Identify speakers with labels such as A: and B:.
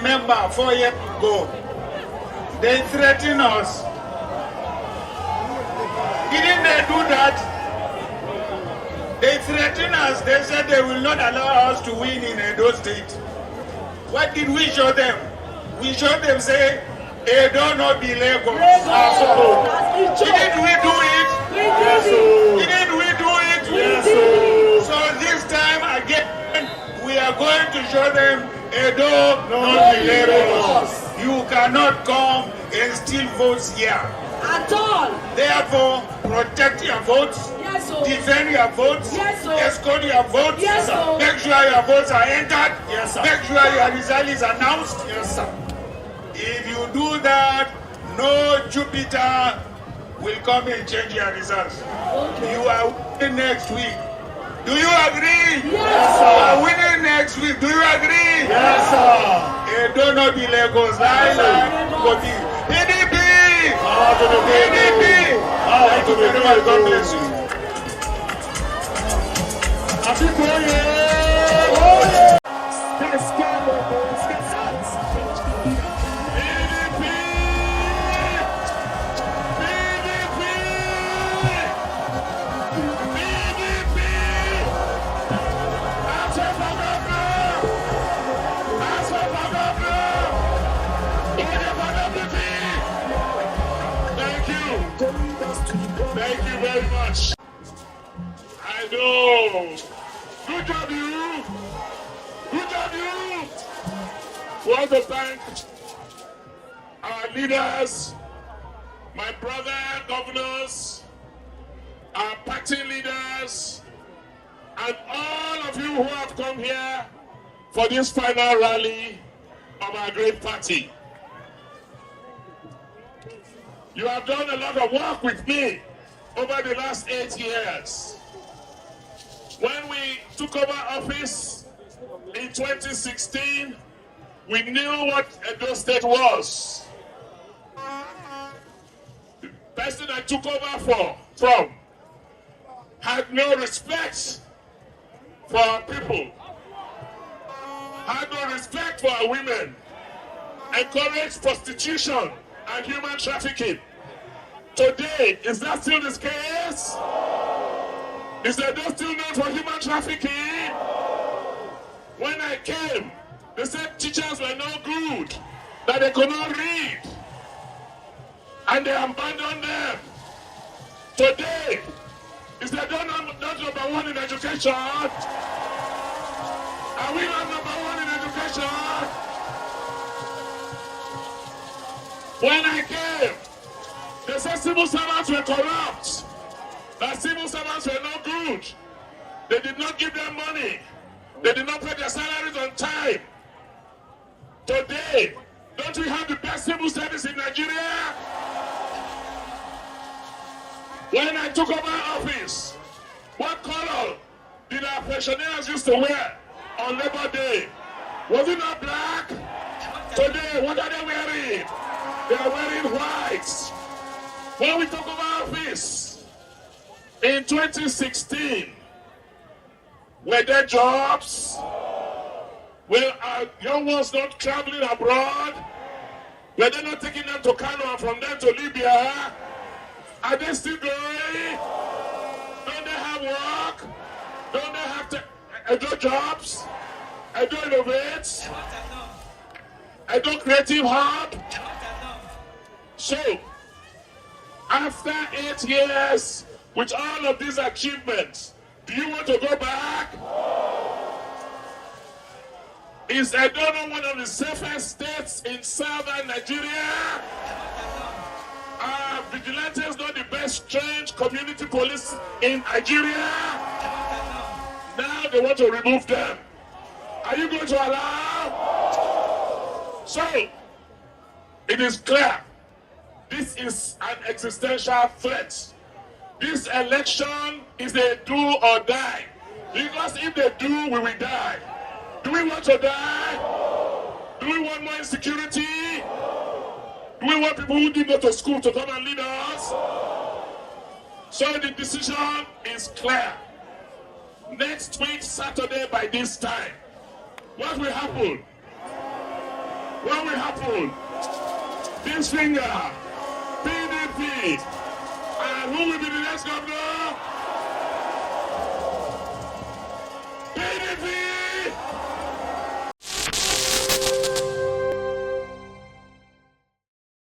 A: remember 4 years ago, they threatened us. Didn't they do that? They threatened us. They said they will not allow us to win in Edo State. What did we show them? We showed them, say, Edo not be Lagos. Didn't we do it? Didn't we do it? So this time again, we are going to show them Edo not be Lagos. You cannot come and steal votes here.
B: At all.
A: Therefore, protect your votes.
B: Yes, sir.
A: Defend your votes.
B: Yes, sir.
A: Escort your votes.
B: Yes, sir.
A: Make sure your votes are entered.
C: Yes, sir.
A: Make sure your result is announced.
C: Yes, sir.
A: If you do that, no Jupiter will come and change your results.
B: Okay.
A: You are winning next week. Do you agree?
B: Yes,
A: You are winning next week. Do you agree?
C: Yes, sir.
A: Do not be Lagos. PDP! PDP! Thank you very much. God bless you.
C: Atiku, Thank you very much. I know. Good job, you. Good job, you. We want to thank our leaders, my brother governors, our party leaders, and all of you who have come here for this final rally of our great party. You have done a lot of work with me over the last 8 years. When we took over office in 2016, we knew what Edo State was. The person I took over from had no respect for our people, had no respect for our women, encouraged prostitution and human trafficking. Today, is that still the case? Is Edo still known for human trafficking? When I came, they said teachers were no good, that they could not read, and they abandoned them. Today, is Edo not number one in education? Are we not number one in education? When I came, they said civil servants were corrupt, that civil servants were no good. They did not give them money. They did not pay their salaries on time. Today, don't we have the best civil service in Nigeria? When I took over office, what color did our pensioners used to wear on Labor Day? Was it not black? Today, what are they wearing? They are wearing white. When we took over office in 2016, were there jobs? Were our young ones not traveling abroad? Were they not taking them to Kano and from them to Libya? Are they still going? Don't they have work? Don't they have Edo jobs? Edo Innovate? Edo Creative Hub? So, after 8 years, with all of these achievements, do you want to go back? Is Edo not one of the safest states in southern Nigeria? Are vigilantes not the best trained community police in Nigeria? Now they want to remove them. Are you going to allow? So, it is clear. This is an existential threat. This election is a do or die. Because if they do, we will die. Do we want to die? Do we want more insecurity? Do we want people who didn't go to school to come and lead us? So the decision is clear. Next week, Saturday by this time, what will happen? What will happen? This finger, PDP, and who will be the next governor?